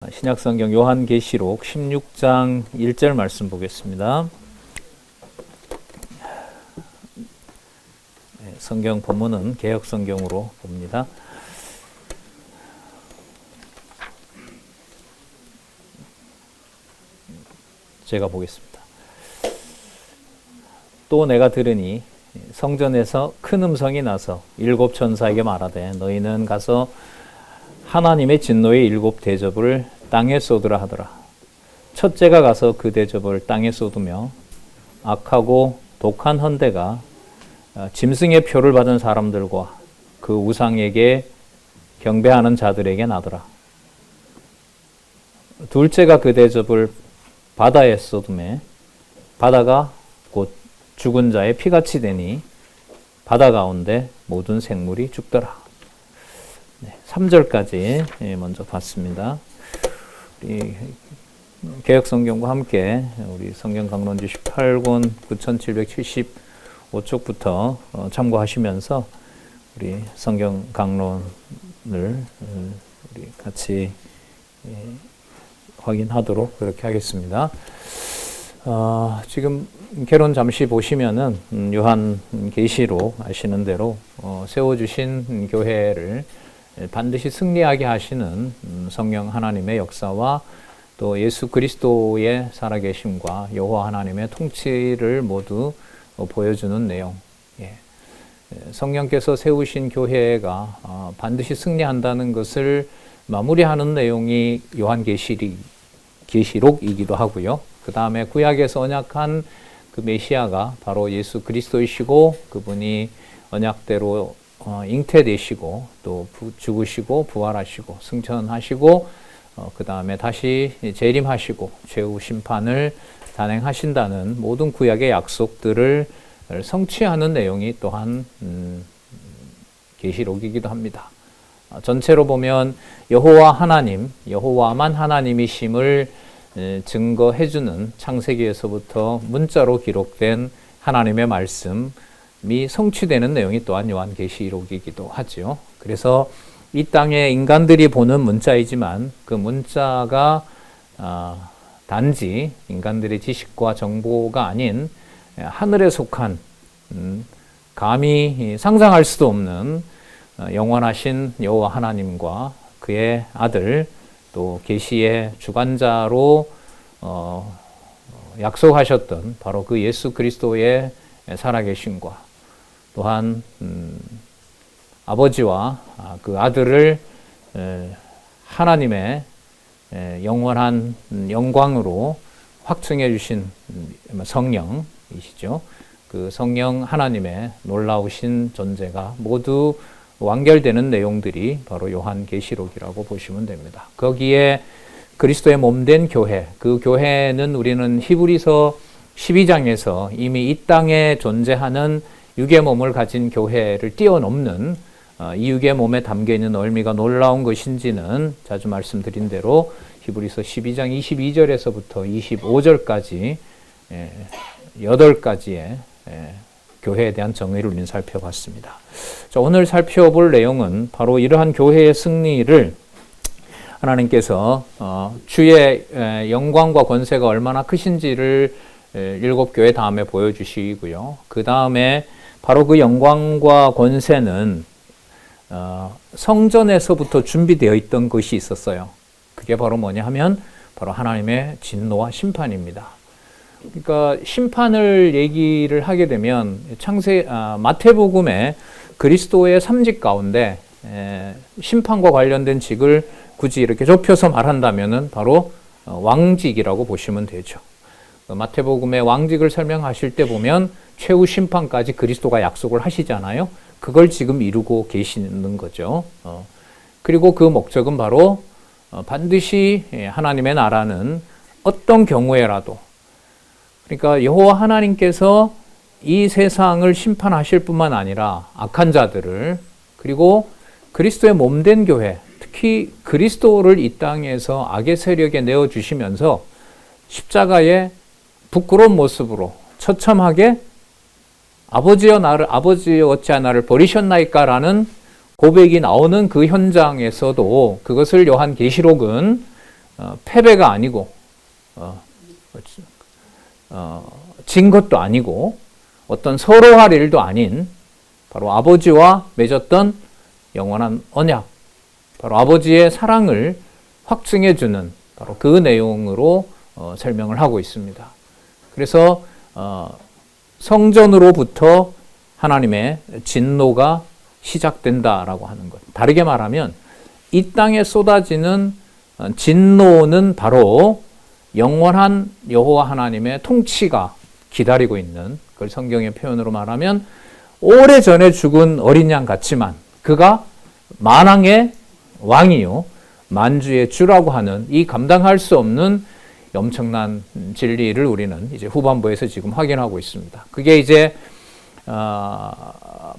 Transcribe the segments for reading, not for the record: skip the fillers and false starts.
신약성경 요한계시록 16장 1절 말씀 보겠습니다. 성경 본문은 개역성경으로 봅니다. 제가 보겠습니다. 또 내가 들으니 성전에서 큰 음성이 나서 일곱 천사에게 말하되 너희는 가서 하나님의 진노의 일곱 대접을 땅에 쏟으라 하더라. 첫째가 가서 그 대접을 땅에 쏟으며 악하고 독한 헌대가 짐승의 표를 받은 사람들과 그 우상에게 경배하는 자들에게 나더라. 둘째가 그 대접을 바다에 쏟으매 바다가 곧 죽은 자의 피같이 되니 바다 가운데 모든 생물이 죽더라. 3절까지 먼저 봤습니다. 우리 개역성경과 함께 우리 성경 강론지 18권 9775쪽부터 참고하시면서 우리 성경 강론을 우리 같이 확인하도록 그렇게 하겠습니다. 지금 개론 잠시 보시면은 요한계시록 아시는 대로 세워주신 교회를 반드시 승리하게 하시는 성령 하나님의 역사와 또 예수 그리스도의 살아계심과 여호와 하나님의 통치를 모두 보여주는 내용. 성령께서 세우신 교회가 반드시 승리한다는 것을 마무리하는 내용이 요한계시록이기도 하고요. 그 다음에 구약에서 언약한 그 메시아가 바로 예수 그리스도이시고 그분이 언약대로 잉태되시고 또 죽으시고 부활하시고 승천하시고 그 다음에 다시 재림하시고 최후 심판을 단행하신다는 모든 구약의 약속들을 성취하는 내용이 또한 계시록이기도 합니다. 전체로 보면 여호와 하나님, 여호와만 하나님이심을 증거해주는 창세기에서부터 문자로 기록된 하나님의 말씀 이 성취되는 내용이 또한 요한계시록이기도 하죠. 그래서 이 땅에 인간들이 보는 문자이지만 그 문자가 단지 인간들의 지식과 정보가 아닌 하늘에 속한 감히 상상할 수도 없는 영원하신 여호와 하나님과 그의 아들 또 계시의 주관자로 약속하셨던 바로 그 예수 그리스도의 살아계심과 또한 아버지와 그 아들을 하나님의 영원한 영광으로 확증해 주신 성령이시죠. 그 성령 하나님의 놀라우신 존재가 모두 완결되는 내용들이 바로 요한계시록이라고 보시면 됩니다. 거기에 그리스도의 몸된 교회, 그 교회는 우리는 히브리서 12장에서 이미 이 땅에 존재하는 육의 몸을 가진 교회를 뛰어넘는 이 육의 몸에 담겨있는 의미가 놀라운 것인지는 자주 말씀드린 대로 히브리서 12장 22절에서부터 25절까지 8가지의 교회에 대한 정의를 우리는 살펴봤습니다. 자, 오늘 살펴볼 내용은 바로 이러한 교회의 승리를 하나님께서 주의 영광과 권세가 얼마나 크신지를 일곱 교회 다음에 보여주시고요. 그 다음에 바로 그 영광과 권세는 성전에서부터 준비되어 있던 것이 있었어요. 그게 바로 뭐냐 하면 바로 하나님의 진노와 심판입니다. 그러니까 심판을 얘기를 하게 되면 마태복음에 그리스도의 3직 가운데 심판과 관련된 직을 굳이 이렇게 좁혀서 말한다면은 바로 왕직이라고 보시면 되죠. 마태복음의 왕직을 설명하실 때 보면 최후 심판까지 그리스도가 약속을 하시잖아요. 그걸 지금 이루고 계시는 거죠. 그리고 그 목적은 바로 반드시 하나님의 나라는 어떤 경우에라도 그러니까 여호와 하나님께서 이 세상을 심판하실 뿐만 아니라 악한 자들을 그리고 그리스도의 몸된 교회 특히 그리스도를 이 땅에서 악의 세력에 내어주시면서 십자가의 부끄러운 모습으로 처참하게 아버지여 어찌하여 나를 버리셨나이까라는 고백이 나오는 그 현장에서도 그것을 요한계시록은 패배가 아니고 진 것도 아니고 어떤 서로 할 일도 아닌 바로 아버지와 맺었던 영원한 언약, 바로 아버지의 사랑을 확증해주는 바로 그 내용으로 설명을 하고 있습니다. 그래서 성전으로부터 하나님의 진노가 시작된다라고 하는 것. 다르게 말하면 이 땅에 쏟아지는 진노는 바로 영원한 여호와 하나님의 통치가 기다리고 있는, 그걸 성경의 표현으로 말하면 오래전에 죽은 어린 양 같지만 그가 만왕의 왕이요 만주의 주라고 하는 이 감당할 수 없는 엄청난 진리를 우리는 이제 후반부에서 지금 확인하고 있습니다. 그게 이제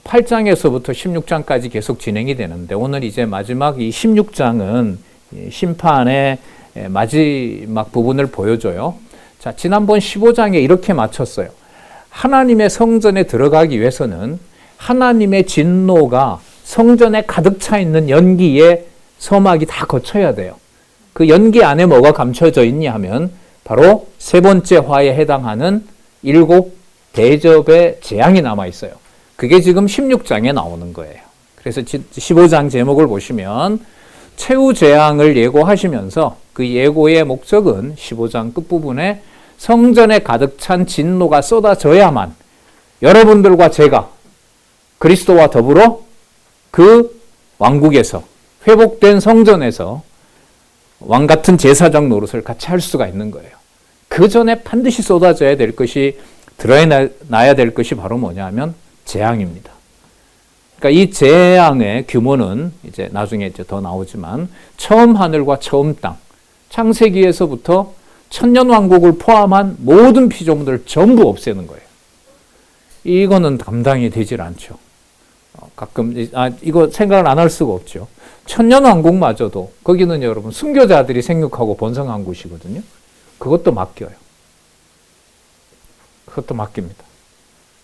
8장에서부터 16장까지 계속 진행이 되는데, 오늘 이제 마지막 이 16장은 심판의 마지막 부분을 보여줘요. 자, 지난번 15장에 이렇게 마쳤어요. 하나님의 성전에 들어가기 위해서는 하나님의 진노가 성전에 가득 차 있는 연기의 서막이 다 거쳐야 돼요. 그 연기 안에 뭐가 감춰져 있냐 하면 바로 세 번째 화에 해당하는 7 대접의 재앙이 남아 있어요. 그게 지금 16장에 나오는 거예요. 그래서 15장 제목을 보시면 최후 재앙을 예고하시면서 그 예고의 목적은 15장 끝부분에 성전에 가득 찬 진노가 쏟아져야만 여러분들과 제가 그리스도와 더불어 그 왕국에서 회복된 성전에서 왕 같은 제사장 노릇을 같이 할 수가 있는 거예요. 그 전에 반드시 쏟아져야 될 것이, 드러나야 될 것이 바로 뭐냐면 재앙입니다. 그러니까 이 재앙의 규모는 이제 나중에 이제 더 나오지만 처음 하늘과 처음 땅, 창세기에서부터 천년왕국을 포함한 모든 피조물을 전부 없애는 거예요. 이거는 감당이 되질 않죠. 가끔 이거 생각을 안 할 수가 없죠. 천년왕국마저도 거기는 여러분 순교자들이 생육하고 번성한 곳이거든요. 그것도 맡겨요. 그것도 맡깁니다.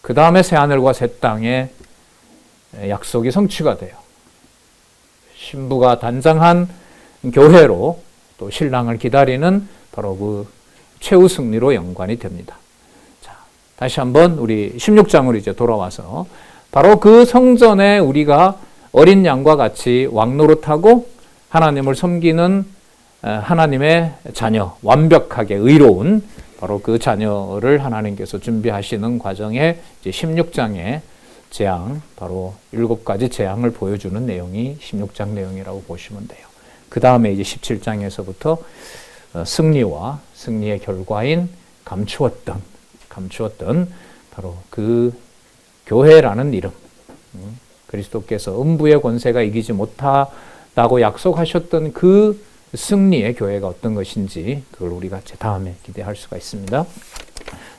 그 다음에 새하늘과 새 땅의 약속이 성취가 돼요. 신부가 단장한 교회로 또 신랑을 기다리는 바로 그 최후 승리로 연관이 됩니다. 자, 다시 한번 우리 16장으로 이제 돌아와서 바로 그 성전에 우리가 어린 양과 같이 왕노릇하고 하나님을 섬기는 하나님의 자녀, 완벽하게 의로운 바로 그 자녀를 하나님께서 준비하시는 과정에 이제 16장의 재앙, 바로 7가지 재앙을 보여주는 내용이 16장 내용이라고 보시면 돼요. 그 다음에 이제 17장에서부터 승리와 승리의 결과인 감추었던 바로 그 교회라는 이름, 그리스도께서 음부의 권세가 이기지 못하다고 약속하셨던 그 승리의 교회가 어떤 것인지 그걸 우리가 다음에 기대할 수가 있습니다.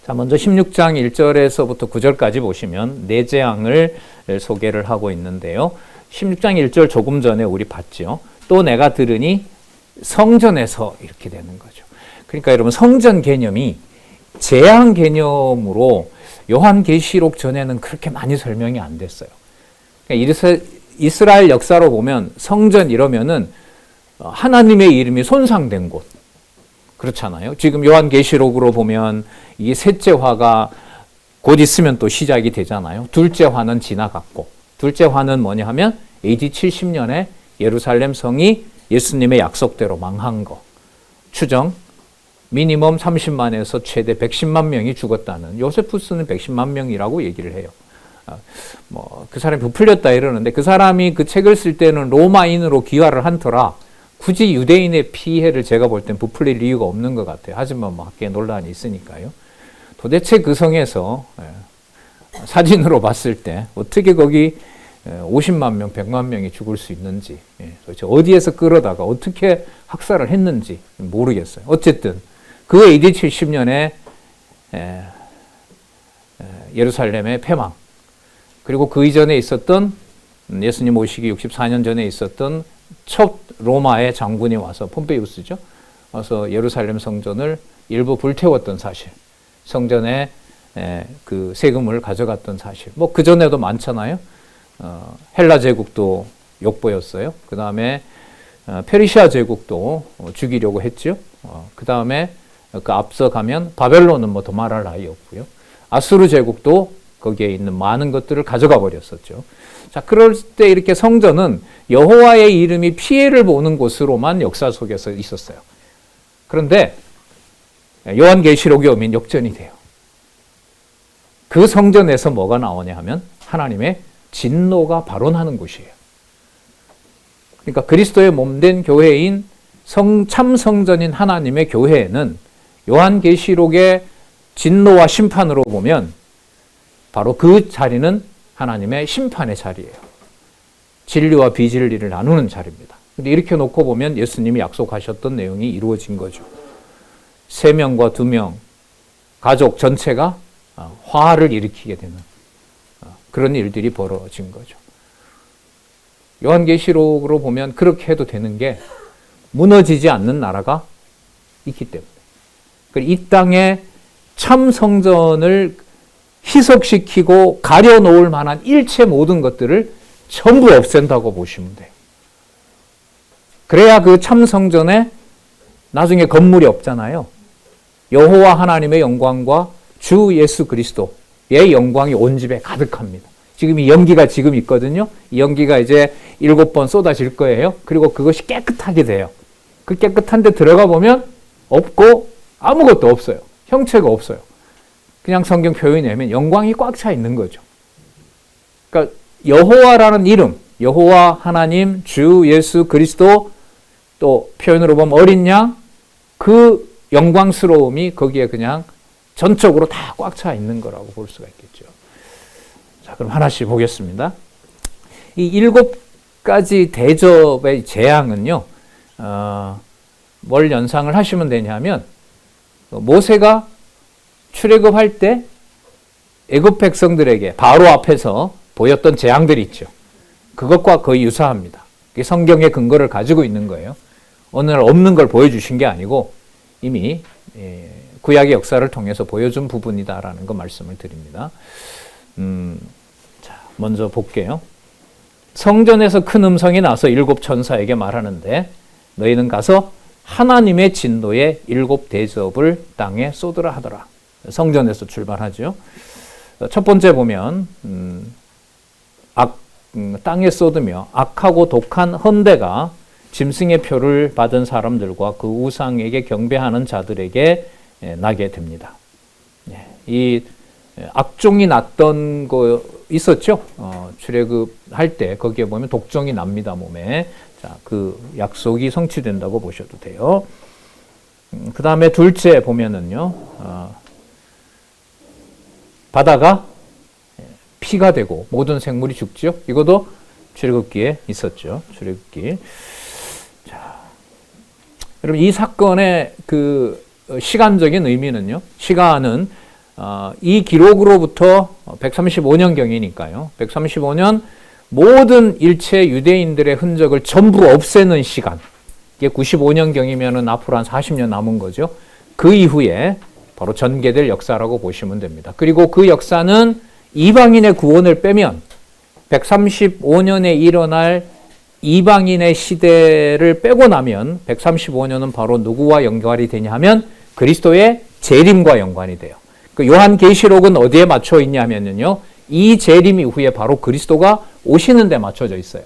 자, 먼저 16장 1절에서부터 9절까지 보시면 네 재앙을 소개를 하고 있는데요. 16장 1절 조금 전에 우리 봤죠. 또 내가 들으니 성전에서 이렇게 되는 거죠. 그러니까 여러분 성전 개념이 재앙 개념으로 요한계시록 전에는 그렇게 많이 설명이 안 됐어요. 그러니까 이스라엘 역사로 보면 성전 이러면은 하나님의 이름이 손상된 곳, 그렇잖아요. 지금 요한계시록으로 보면 이게 셋째 화가 곧 있으면 또 시작이 되잖아요. 둘째 화는 지나갔고, 둘째 화는 뭐냐 하면 AD 70년에 예루살렘 성이 예수님의 약속대로 망한 거, 추정 미니멈 30만에서 최대 110만 명이 죽었다는, 요세푸스는 110만 명이라고 얘기를 해요. 그 사람이 부풀렸다 이러는데 그 사람이 그 책을 쓸 때는 로마인으로 기화를 한 터라 굳이 유대인의 피해를 제가 볼 땐 부풀릴 이유가 없는 것 같아요. 하지만 뭐 학계 논란이 있으니까요. 도대체 그 성에서 사진으로 봤을 때 어떻게 거기 50만 명, 100만 명이 죽을 수 있는지, 도대체 어디에서 끌어다가 어떻게 학살을 했는지 모르겠어요. 어쨌든 그 AD 70년에 예루살렘의 폐망, 그리고 그 이전에 있었던 예수님 오시기 64년 전에 있었던 첫 로마의 장군이 와서, 폼페이우스죠. 와서 예루살렘 성전을 일부 불태웠던 사실, 성전에 그 세금을 가져갔던 사실, 뭐 그 전에도 많잖아요. 헬라 제국도 욕보였어요. 그 다음에 페르시아 제국도 죽이려고 했죠. 그 다음에 그 앞서 가면 바벨론은 뭐 더 말할 나위 없고요. 아수르 제국도 거기에 있는 많은 것들을 가져가 버렸었죠. 자, 그럴 때 이렇게 성전은 여호와의 이름이 피해를 보는 곳으로만 역사 속에서 있었어요. 그런데 요한계시록에 오면 역전이 돼요. 그 성전에서 뭐가 나오냐 하면 하나님의 진노가 발원하는 곳이에요. 그러니까 그리스도의 몸된 교회인 참 성전인 하나님의 교회에는 요한계시록의 진노와 심판으로 보면 바로 그 자리는 하나님의 심판의 자리예요. 진리와 비진리를 나누는 자리입니다. 근데 이렇게 놓고 보면 예수님이 약속하셨던 내용이 이루어진 거죠. 3명과 2명, 가족 전체가 화를 일으키게 되는 그런 일들이 벌어진 거죠. 요한계시록으로 보면 그렇게 해도 되는 게 무너지지 않는 나라가 있기 때문에. 이 땅에 참 성전을 희석시키고 가려놓을 만한 일체 모든 것들을 전부 없앤다고 보시면 돼요. 그래야 그 참 성전에 나중에 건물이 없잖아요. 여호와 하나님의 영광과 주 예수 그리스도의 영광이 온 집에 가득합니다. 지금 이 연기가 지금 있거든요. 이 연기가 이제 7번 쏟아질 거예요. 그리고 그것이 깨끗하게 돼요. 그 깨끗한 데 들어가 보면 없고 아무것도 없어요. 형체가 없어요. 그냥 성경 표현이 하면 영광이 꽉 차 있는 거죠. 그러니까 여호와라는 이름, 여호와 하나님, 주 예수 그리스도, 또 표현으로 보면 어린 양, 그 영광스러움이 거기에 그냥 전적으로 다 꽉 차 있는 거라고 볼 수가 있겠죠. 자, 그럼 하나씩 보겠습니다. 이 7가지 대접의 재앙은요, 뭘 연상을 하시면 되냐면, 모세가 출애굽할 때 애굽 백성들에게 바로 앞에서 보였던 재앙들이 있죠. 그것과 거의 유사합니다. 그게 성경의 근거를 가지고 있는 거예요. 오늘 없는 걸 보여주신 게 아니고 이미 구약의 역사를 통해서 보여준 부분이다라는 거 말씀을 드립니다. 자, 먼저 볼게요. 성전에서 큰 음성이 나서 7 천사에게 말하는데 너희는 가서 하나님의 진노의 7 대접을 땅에 쏟으라 하더라. 성전에서 출발하죠. 첫 번째 보면 땅에 쏟으며 악하고 독한 헌대가 짐승의 표를 받은 사람들과 그 우상에게 경배하는 자들에게 나게 됩니다. 이 악종이 났던 거 있었죠? 출애굽할 때 거기에 보면 독종이 납니다, 몸에. 자, 그 약속이 성취된다고 보셔도 돼요. 그 다음에 둘째 보면은요, 바다가 피가 되고 모든 생물이 죽죠. 이것도 출애굽기에 있었죠. 출애굽기. 자, 여러분 이 사건의 그 시간적인 의미는요. 시간은 이 기록으로부터 135년경이니까요. 135년 모든 일체 유대인들의 흔적을 전부 없애는 시간. 이게 95년경이면은 앞으로 한 40년 남은 거죠. 그 이후에 바로 전개될 역사라고 보시면 됩니다. 그리고 그 역사는 이방인의 구원을 빼면 135년에 일어날 이방인의 시대를 빼고 나면 135년은 바로 누구와 연관이 되냐 하면 그리스도의 재림과 연관이 돼요. 그 요한계시록은 어디에 맞춰 있냐면요. 이 재림 이후에 바로 그리스도가 오시는 데 맞춰져 있어요.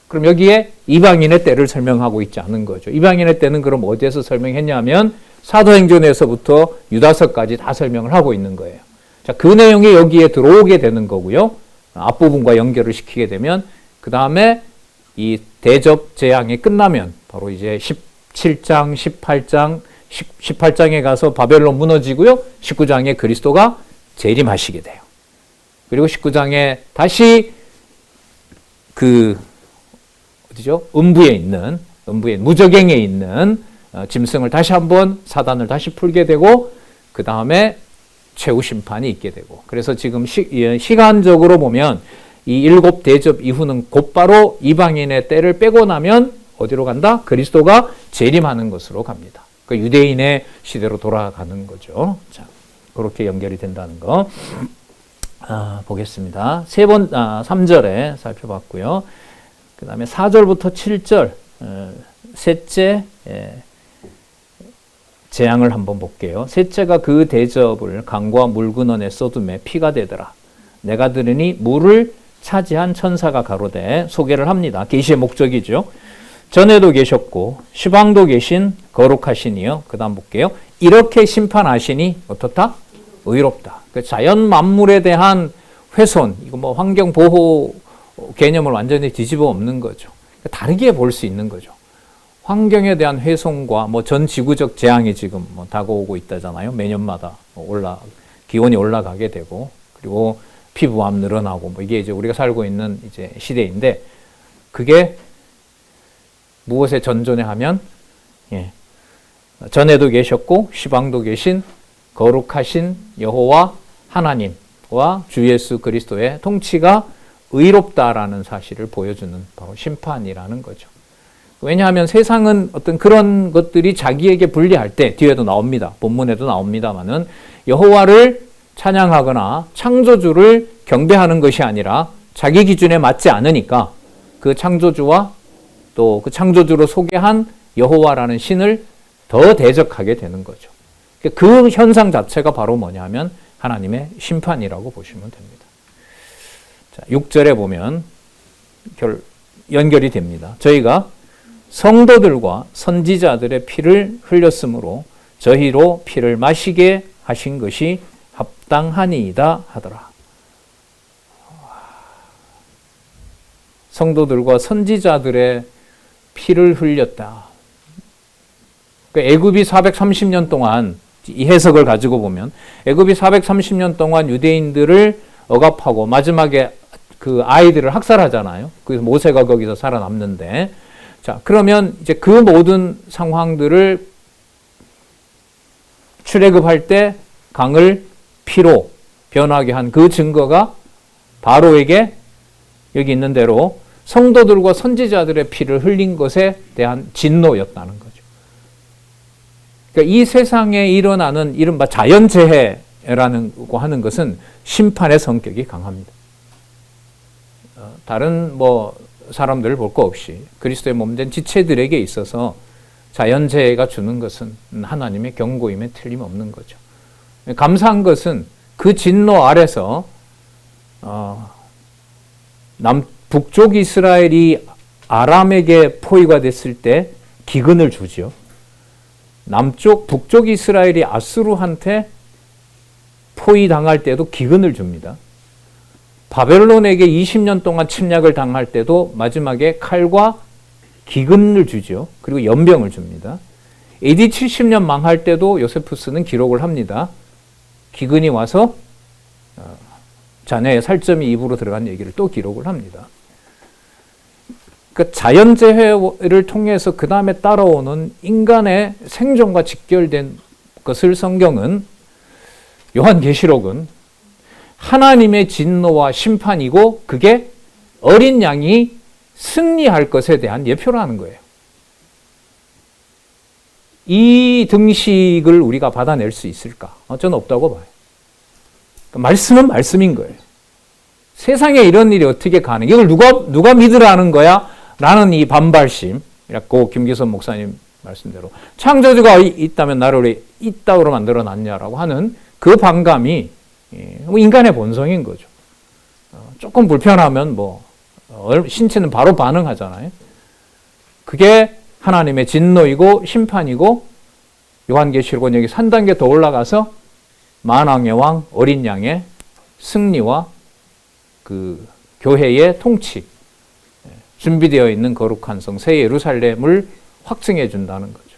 그럼 여기에 이방인의 때를 설명하고 있지 않은 거죠. 이방인의 때는 그럼 어디에서 설명했냐면 사도행전에서부터 유다서까지 다 설명을 하고 있는 거예요. 자, 그 내용이 여기에 들어오게 되는 거고요. 앞부분과 연결을 시키게 되면 그 다음에 이 대접 재앙이 끝나면 바로 이제 17장, 18장에 가서 바벨론 무너지고요. 19장에 그리스도가 재림하시게 돼요. 그리고 19장에 다시 그 어디죠? 무저갱에 있는 짐승을 다시 한번 사단을 다시 풀게 되고 그 다음에 최후 심판이 있게 되고 그래서 지금 시간적으로 보면 이 7 대접 이후는 곧바로 이방인의 때를 빼고 나면 어디로 간다? 그리스도가 재림하는 것으로 갑니다. 그 유대인의 시대로 돌아가는 거죠. 자, 그렇게 연결이 된다는 거 보겠습니다. 3절에 살펴봤고요. 그 다음에 4절부터 7절 셋째 재앙을 한번 볼게요. 셋째가 그 대접을 강과 물 근원에 쏟음에 피가 되더라. 내가 들으니 물을 차지한 천사가 가로되, 소개를 합니다. 계시의 목적이죠. 전에도 계셨고 시방도 계신 거룩하시니요. 그 다음 볼게요. 이렇게 심판하시니 어떻다? 의롭다. 그 자연 만물에 대한 훼손, 이거 뭐 환경 보호 개념을 완전히 뒤집어 엎는 거죠. 다르게 볼 수 있는 거죠. 환경에 대한 훼손과 뭐 전 지구적 재앙이 지금 뭐 다가오고 있다잖아요. 매년마다 기온이 올라가게 되고, 그리고 피부암 늘어나고, 뭐 이게 이제 우리가 살고 있는 이제 시대인데, 그게 무엇에 전존해 하면, 전에도 계셨고 시방도 계신 거룩하신 여호와 하나님과 주 예수 그리스도의 통치가 의롭다라는 사실을 보여주는 바로 심판이라는 거죠. 왜냐하면 세상은 어떤 그런 것들이 자기에게 불리할 때, 뒤에도 나옵니다. 본문에도 나옵니다만은, 여호와를 찬양하거나 창조주를 경배하는 것이 아니라 자기 기준에 맞지 않으니까 그 창조주와 또 그 창조주로 소개한 여호와라는 신을 더 대적하게 되는 거죠. 그 현상 자체가 바로 뭐냐면 하나님의 심판이라고 보시면 됩니다. 자, 6절에 보면 연결이 됩니다. 저희가 성도들과 선지자들의 피를 흘렸으므로 저희로 피를 마시게 하신 것이 합당하니이다 하더라. 성도들과 선지자들의 피를 흘렸다. 애굽이 430년 동안, 이 해석을 가지고 보면 애굽이 430년 동안 유대인들을 억압하고 마지막에 그 아이들을 학살하잖아요. 그래서 모세가 거기서 살아남는데, 자, 그러면 이제 그 모든 상황들을 출애굽할 때 강을 피로 변하게 한 그 증거가 바로에게 여기 있는 대로 성도들과 선지자들의 피를 흘린 것에 대한 진노였다는 거죠. 그러니까 이 세상에 일어나는 이른바 자연재해라는 거 하는 것은 심판의 성격이 강합니다. 다른 뭐 사람들을 볼 거 없이 그리스도의 몸된 지체들에게 있어서 자연재해가 주는 것은 하나님의 경고임에 틀림없는 거죠. 감사한 것은 그 진노 아래서 북쪽 이스라엘이 아람에게 포위가 됐을 때 기근을 주죠. 북쪽 이스라엘이 아수르한테 포위당할 때도 기근을 줍니다. 바벨론에게 20년 동안 침략을 당할 때도 마지막에 칼과 기근을 주죠. 그리고 연병을 줍니다. AD 70년 망할 때도 요세푸스는 기록을 합니다. 기근이 와서 자녀의 살점이 입으로 들어간 얘기를 또 기록을 합니다. 그 자연재해를 통해서 그 다음에 따라오는 인간의 생존과 직결된 것을 성경은, 요한계시록은 하나님의 진노와 심판이고 그게 어린 양이 승리할 것에 대한 예표라는 거예요. 이 등식을 우리가 받아낼 수 있을까? 저는 없다고 봐요. 말씀은 말씀인 거예요. 세상에 이런 일이 어떻게 가능해? 이걸 누가 믿으라는 거야? 라는 이 반발심, 고 김기선 목사님 말씀대로 창조주가 있다면 나를 왜 이따위로 만들어놨냐라고 하는 그 반감이 인간의 본성인 거죠. 조금 불편하면 신체는 바로 반응하잖아요. 그게 하나님의 진노이고 심판이고, 요한계시록은 여기 3단계 더 올라가서 만왕의 왕 어린 양의 승리와 그 교회의 통치, 준비되어 있는 거룩한 성 새 예루살렘을 확증해 준다는 거죠.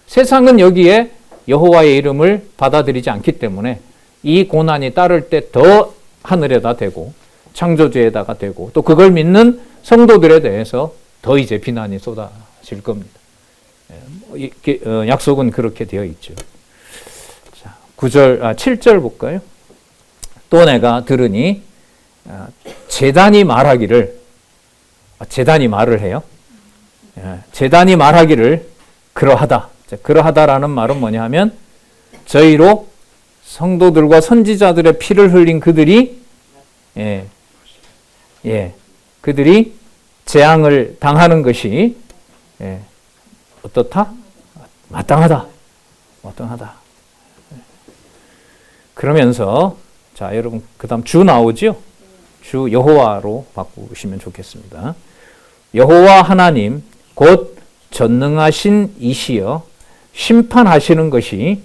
세상은 여기에 여호와의 이름을 받아들이지 않기 때문에 이 고난이 따를 때 더 하늘에다 대고 창조주에다가 대고 또 그걸 믿는 성도들에 대해서 더 이제 비난이 쏟아질 겁니다. 약속은 그렇게 되어 있죠. 자, 7절 볼까요? 또 내가 들으니 제단이 말하기를, 제단이 말을 해요. 제단이 말하기를 그러하다. 그러하다라는 말은 뭐냐 하면 저희로 성도들과 선지자들의 피를 흘린 그들이 그들이 재앙을 당하는 것이 어떻다? 마땅하다. 마땅하다. 그러면서 자, 여러분 그다음 주 나오죠? 주 여호와로 바꾸시면 좋겠습니다. 여호와 하나님 곧 전능하신 이시여 심판하시는 것이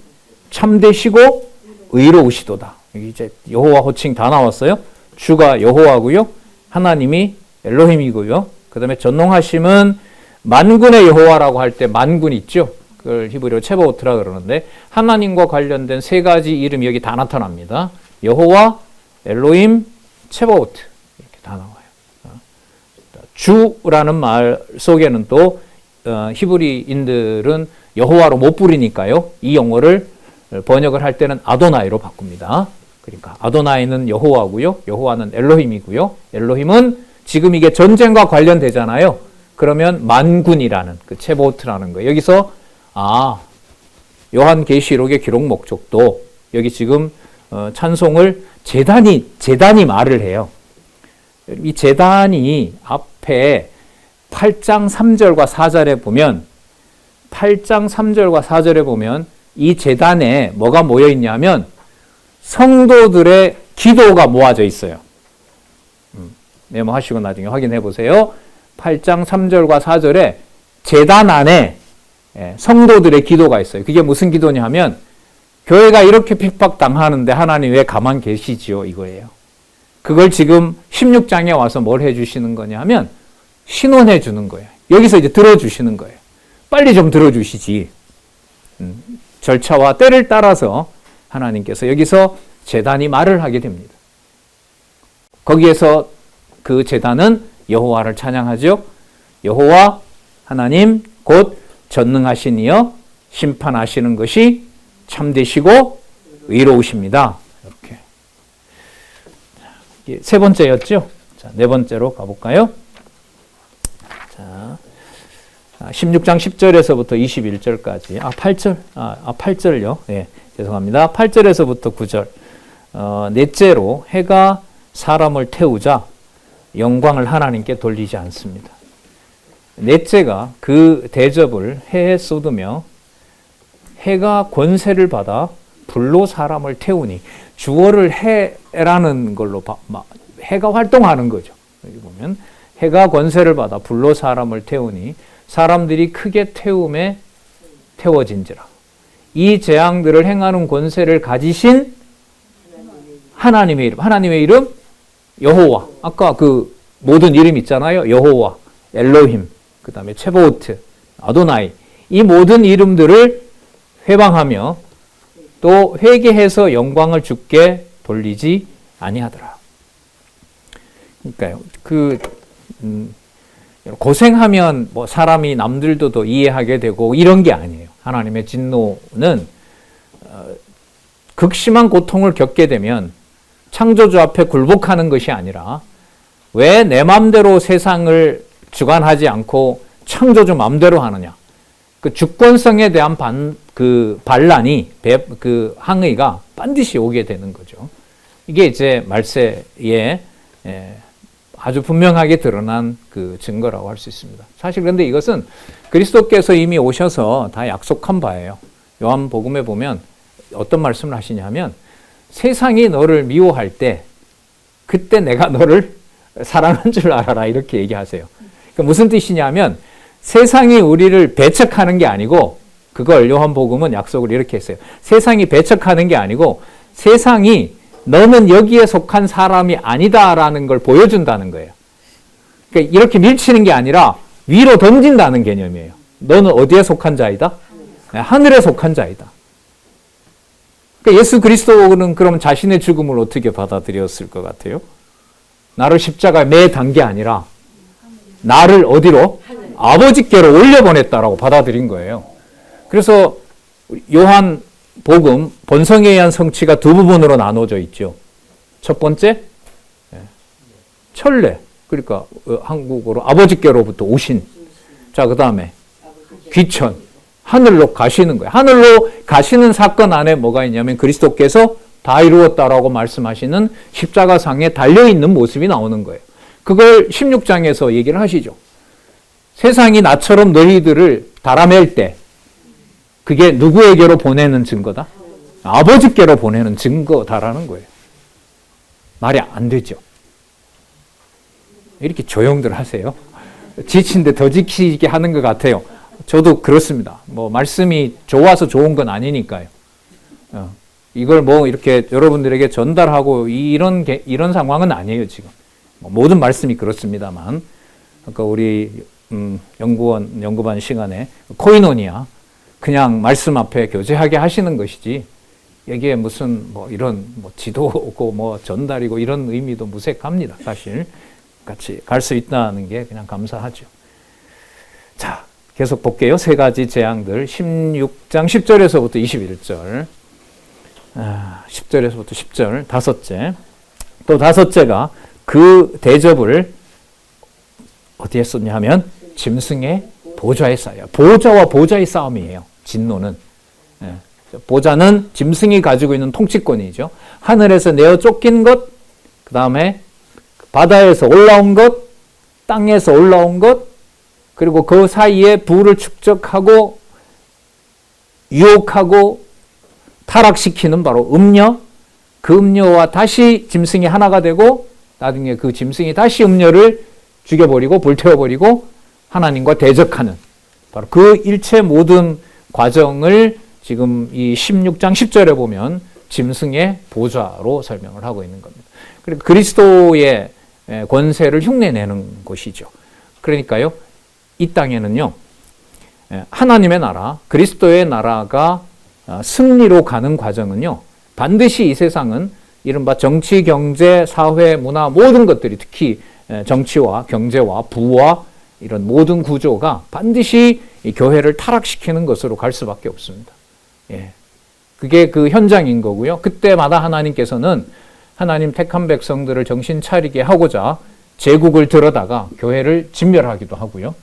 참되시고 의로우시도다. 여기 이제 여호와 호칭 다 나왔어요. 주가 여호와고요. 하나님이 엘로힘이고요. 그다음에 전능하심은 만군의 여호와라고 할 때 만군 있죠. 그걸 히브리어 체바오트라 그러는데 하나님과 관련된 세 가지 이름이 여기 다 나타납니다. 여호와, 엘로힘, 체바오트 이렇게 다 나와요. 주라는 말 속에는 또 히브리인들은 여호와로 못 부르니까요. 이 용어를 번역을 할 때는 아도나이로 바꿉니다. 그러니까 아도나이는 여호와고요. 여호와는 엘로힘이고요. 엘로힘은 지금 이게 전쟁과 관련되잖아요. 그러면 만군이라는 그 체바오트라는 거예요. 여기서 요한계시록의 기록 목적도 여기 지금 찬송을 제단이 말을 해요. 이 제단이 앞에 8장 3절과 4절에 보면 8장 3절과 4절에 보면 이 제단에 뭐가 모여 있냐면 성도들의 기도가 모아져 있어요. 메모하시고 나중에 확인해 보세요. 8장 3절과 4절에 제단 안에 성도들의 기도가 있어요. 그게 무슨 기도냐 하면 교회가 이렇게 핍박당하는데 하나님 왜 가만 계시지요? 이거예요. 그걸 지금 16장에 와서 뭘 해주시는 거냐 하면 신원해 주는 거예요. 여기서 이제 들어주시는 거예요. 빨리 좀 들어주시지. 절차와 때를 따라서 하나님께서 여기서 제단이 말을 하게 됩니다. 거기에서 그 제단은 여호와를 찬양하죠. 여호와 하나님 곧 전능하신 이여 심판하시는 것이 참되시고 의로우십니다. 이렇게. 이게 세 번째였죠. 자, 네 번째로 가볼까요? 자, 16장 10절에서부터 21절까지. 8절. 8절요. 네, 죄송합니다. 8절에서부터 9절. 넷째로 해가 사람을 태우자 영광을 하나님께 돌리지 않습니다. 넷째가 그 대접을 해에 쏟으며 해가 권세를 받아 불로 사람을 태우니 주어를 해라는 걸로 해가 활동하는 거죠. 여기 보면 해가 권세를 받아 불로 사람을 태우니 사람들이 크게 태움에 태워진지라. 이 재앙들을 행하는 권세를 가지신 하나님의 이름. 하나님의 이름 여호와. 아까 그 모든 이름 있잖아요. 여호와, 엘로힘, 그 다음에 체바오트, 아도나이. 이 모든 이름들을 회방하며 또 회개해서 영광을 주께 돌리지 아니하더라. 그러니까요. 고생하면 뭐 사람이 남들도 더 이해하게 되고 이런 게 아니에요. 하나님의 진노는 극심한 고통을 겪게 되면 창조주 앞에 굴복하는 것이 아니라 왜 내 마음대로 세상을 주관하지 않고 창조주 마음대로 하느냐. 그 주권성에 대한 반란이, 항의가 반드시 오게 되는 거죠. 이게 이제 말세에 아주 분명하게 드러난 그 증거라고 할 수 있습니다. 사실 그런데 이것은 그리스도께서 이미 오셔서 다 약속한 바예요. 요한복음에 보면 어떤 말씀을 하시냐면 세상이 너를 미워할 때 그때 내가 너를 사랑한 줄 알아라 이렇게 얘기하세요. 그러니까 무슨 뜻이냐면 세상이 우리를 배척하는 게 아니고 그걸 요한복음은 약속을 이렇게 했어요. 세상이 배척하는 게 아니고 세상이 너는 여기에 속한 사람이 아니다라는 걸 보여준다는 거예요. 그러니까 이렇게 밀치는 게 아니라 위로 던진다는 개념이에요. 너는 어디에 속한 자이다? 하늘에 속한 자이다. 그러니까 예수 그리스도는 그럼 자신의 죽음을 어떻게 받아들였을 것 같아요? 나를 십자가에 매단 게 아니라 나를 어디로? 아버지께로 올려보냈다라고 받아들인 거예요. 그래서 요한 복음 본성에 의한 성취가 두 부분으로 나눠져 있죠. 첫 번째 천례, 그러니까 한국어로 아버지께로부터 오신. 자, 그 다음에 귀천, 하늘로 가시는 거예요. 하늘로 가시는 사건 안에 뭐가 있냐면 그리스도께서 다 이루었다라고 말씀하시는 십자가상에 달려있는 모습이 나오는 거예요. 그걸 16장에서 얘기를 하시죠. 세상이 나처럼 너희들을 달아맬 때 그게 누구에게로 보내는 증거다? 아버지께로 보내는 증거다라는 거예요. 말이 안 되죠. 이렇게 조용들 하세요. 지친데 더 지키게 하는 것 같아요. 저도 그렇습니다. 뭐 말씀이 좋아서 좋은 건 아니니까요. 이걸 뭐 이렇게 여러분들에게 전달하고 이런 상황은 아니에요, 지금. 모든 말씀이 그렇습니다만, 아까 우리 연구반 시간에 코이노니아 그냥 말씀 앞에 교제하게 하시는 것이지, 이게 무슨 뭐 이런 뭐 지도고 뭐 전달이고 이런 의미도 무색합니다. 사실 같이 갈 수 있다는 게 그냥 감사하죠. 자, 계속 볼게요. 세 가지 재앙들. 16장 10절에서부터 21절. 10절에서부터 10절. 다섯째. 또 다섯째가 그 대접을 어디에 썼냐 하면 짐승의 보좌에 쌓아요. 보좌와 보좌의 싸움이에요. 진노는. 보좌는 짐승이 가지고 있는 통치권이죠. 하늘에서 내어 쫓긴 것, 그 다음에 바다에서 올라온 것, 땅에서 올라온 것, 그리고 그 사이에 부를 축적하고 유혹하고 타락시키는 바로 음녀, 그 음녀와 다시 짐승이 하나가 되고 나중에 그 짐승이 다시 음녀를 죽여버리고 불태워버리고 하나님과 대적하는 바로 그 일체 모든 과정을 지금 이 16장 10절에 보면 짐승의 보좌로 설명을 하고 있는 겁니다. 그리고 그리스도의 권세를 흉내내는 것이죠. 그러니까요, 이 땅에는요, 하나님의 나라, 그리스도의 나라가 승리로 가는 과정은요, 반드시 이 세상은 이른바 정치, 경제, 사회, 문화 모든 것들이 특히 정치와 경제와 부와 이런 모든 구조가 반드시 이 교회를 타락시키는 것으로 갈 수밖에 없습니다. 예. 그게 그 현장인 거고요. 그때마다 하나님께서는 하나님 택한 백성들을 정신 차리게 하고자 제국을 들어다가 교회를 진멸하기도 하고요.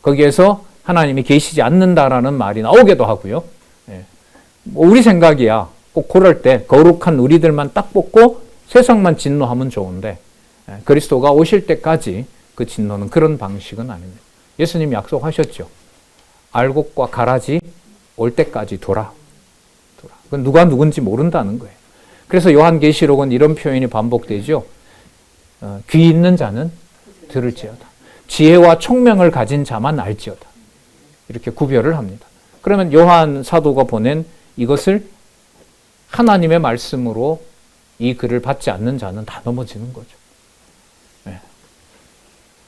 거기에서 하나님이 계시지 않는다라는 말이 나오기도 하고요. 예. 뭐 우리 생각이야. 꼭 그럴 때 거룩한 우리들만 딱 뽑고 세상만 진노하면 좋은데 그리스도가 오실 때까지 그 진노는 그런 방식은 아닙니다. 예수님이 약속하셨죠. 알곡과 가라지 올 때까지 돌아. 그건 누가 누군지 모른다는 거예요. 그래서 요한계시록은 이런 표현이 반복되죠. 귀 있는 자는 들을지어다. 지혜와 총명을 가진 자만 알지어다. 이렇게 구별을 합니다. 그러면 요한 사도가 보낸 이것을 하나님의 말씀으로 이 글을 받지 않는 자는 다 넘어지는 거죠. 네.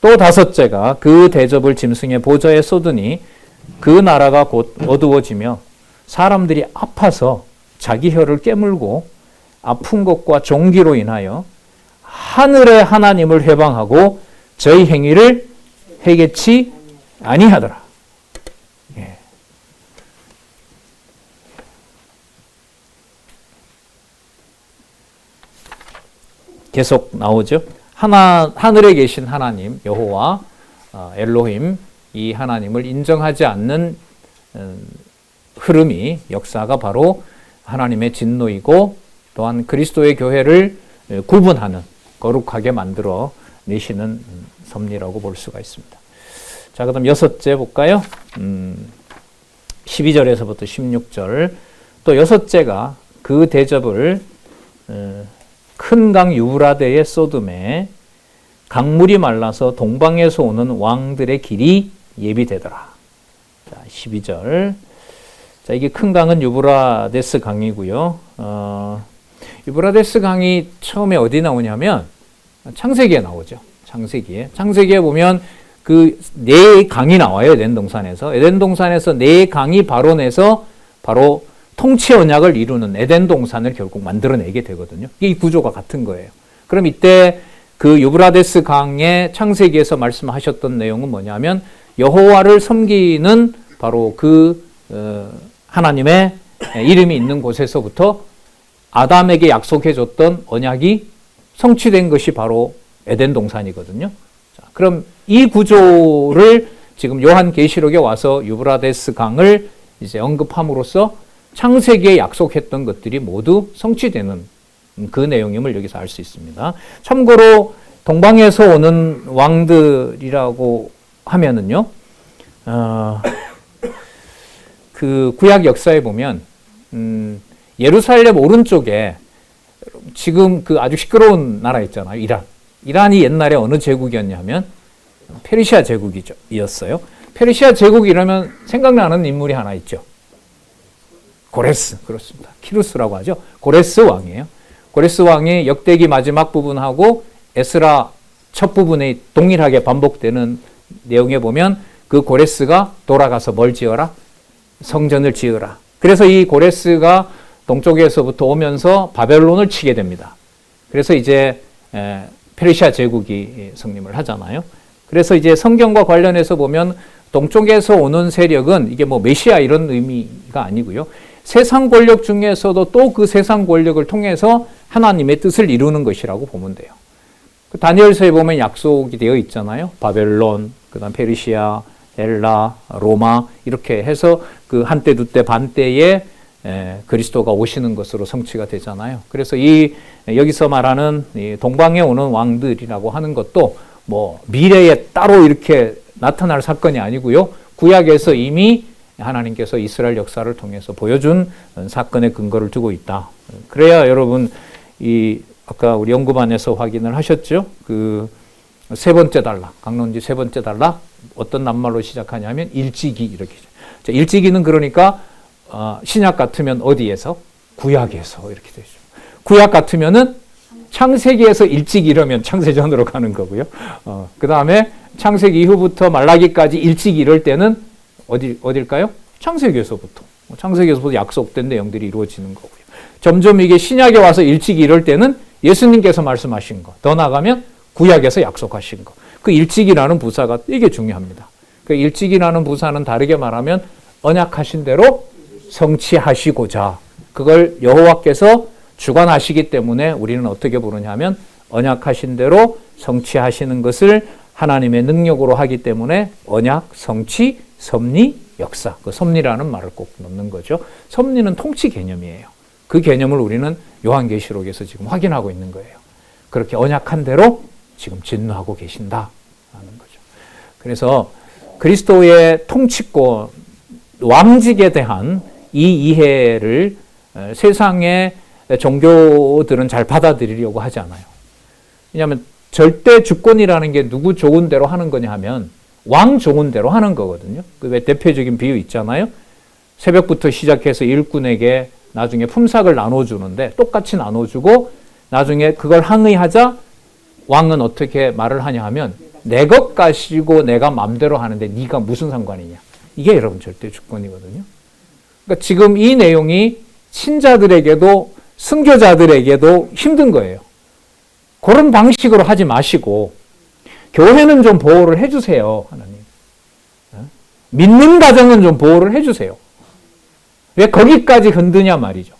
또 다섯째가 그 대접을 짐승의 보좌에 쏟으니 그 나라가 곧 어두워지며 사람들이 아파서 자기 혀를 깨물고 아픈 것과 종기로 인하여 하늘의 하나님을 회방하고 저희 행위를 회개치 아니하더라. 예. 계속 나오죠. 하늘에 계신 하나님 여호와 엘로힘 이 하나님을 인정하지 않는 흐름이 역사가 바로 하나님의 진노이고 또한 그리스도의 교회를 구분하는 거룩하게 만들어 내시는 섭리라고 볼 수가 있습니다. 자, 그다음 여섯째 볼까요? 12절에서부터 16절. 또 여섯째가 그 대접을 큰 강 유브라데에 쏟음에 강물이 말라서 동방에서 오는 왕들의 길이 예비되더라. 자, 12절. 자, 이게 큰 강은 유브라데스 강이고요. 유브라데스 강이 처음에 어디 나오냐면 창세기에 나오죠. 창세기에 보면 그 네 강이 나와요. 에덴 동산에서. 에덴 동산에서 네 강이 발원해서 바로 통치 언약을 이루는 에덴 동산을 결국 만들어내게 되거든요. 이 구조가 같은 거예요. 그럼 이때 그 유브라데스 강의 창세기에서 말씀하셨던 내용은 뭐냐면 여호와를 섬기는 바로 그 하나님의 이름이 있는 곳에서부터 아담에게 약속해줬던 언약이 성취된 것이 바로 에덴 동산이거든요. 자, 그럼 이 구조를 지금 요한계시록에 와서 유브라데스 강을 이제 언급함으로써 창세기에 약속했던 것들이 모두 성취되는 그 내용임을 여기서 알 수 있습니다. 참고로 동방에서 오는 왕들이라고 하면은요, 그 구약 역사에 보면 예루살렘 오른쪽에 지금 그 아주 시끄러운 나라 있잖아요. 이란. 이란이 옛날에 어느 제국이었냐면 페르시아 제국이었어요. 페르시아 제국 이러면 생각나는 인물이 하나 있죠. 고레스. 그렇습니다. 키루스라고 하죠. 고레스 왕이에요. 고레스 왕이 역대기 마지막 부분하고 에스라 첫 부분에 동일하게 반복되는 내용에 보면 그 고레스가 돌아가서 뭘 지어라? 성전을 지으라. 그래서 이 고레스가 동쪽에서부터 오면서 바벨론을 치게 됩니다. 그래서 이제 페르시아 제국이 성립을 하잖아요. 그래서 이제 성경과 관련해서 보면 동쪽에서 오는 세력은 이게 뭐 메시아 이런 의미가 아니고요. 세상 권력 중에서도 또 그 세상 권력을 통해서 하나님의 뜻을 이루는 것이라고 보면 돼요. 그 다니엘서에 보면 약속이 되어 있잖아요. 바벨론, 그다음 페르시아, 엘라, 로마 이렇게 해서 그 한때 두때 반때에 그리스도가 오시는 것으로 성취가 되잖아요. 그래서 이 여기서 말하는 이 동방에 오는 왕들이라고 하는 것도 뭐 미래에 따로 이렇게 나타날 사건이 아니고요. 구약에서 이미 하나님께서 이스라엘 역사를 통해서 보여준 사건의 근거를 두고 있다. 그래야 여러분 이 아까 우리 연구반에서 확인을 하셨죠? 그 세 번째 단락, 강론지 세 번째 단락 어떤 낱말로 시작하냐면 일찍이 이렇게. 자, 일찍이는 그러니까 신약 같으면 어디에서? 구약에서 이렇게 되죠. 구약 같으면은 창세기에서 일찍 이러면 창세전으로 가는 거고요. 그 다음에 창세기 이후부터 말라기까지 일찍 이럴 때는 어딜까요? 창세기에서부터. 창세기에서부터 약속된 내용들이 이루어지는 거고요. 점점 이게 신약에 와서 일찍 이럴 때는 예수님께서 말씀하신 거. 더 나가면 구약에서 약속하신 거. 그 일찍이라는 부사가 이게 중요합니다. 그 일찍이라는 부사는 다르게 말하면 언약하신 대로 성취하시고자 그걸 여호와께서 주관하시기 때문에 우리는 어떻게 부르냐면 언약하신 대로 성취하시는 것을 하나님의 능력으로 하기 때문에 언약, 성취, 섭리, 역사. 그 섭리라는 말을 꼭 넣는 거죠. 섭리는 통치 개념이에요. 그 개념을 우리는 요한계시록에서 지금 확인하고 있는 거예요. 그렇게 언약한 대로 지금 진노하고 계신다 하는 거죠. 그래서 그리스도의 통치권, 왕직에 대한 이 이해를 세상의 종교들은 잘 받아들이려고 하지 않아요. 왜냐하면 절대 주권이라는 게 누구 좋은 대로 하는 거냐 하면 왕 좋은 대로 하는 거거든요. 그 왜 대표적인 비유 있잖아요. 새벽부터 시작해서 일꾼에게 나중에 품삯을 나눠주는데 똑같이 나눠주고 나중에 그걸 항의하자 왕은 어떻게 말을 하냐 하면 내 것 가지고 내가 마음대로 하는데 네가 무슨 상관이냐. 이게 여러분 절대 주권이거든요. 그러니까 지금 이 내용이 신자들에게도 순교자들에게도 힘든 거예요. 그런 방식으로 하지 마시고 교회는 좀 보호를 해주세요. 하나님. 믿는 가정은 좀 보호를 해주세요. 왜 거기까지 흔드냐 말이죠.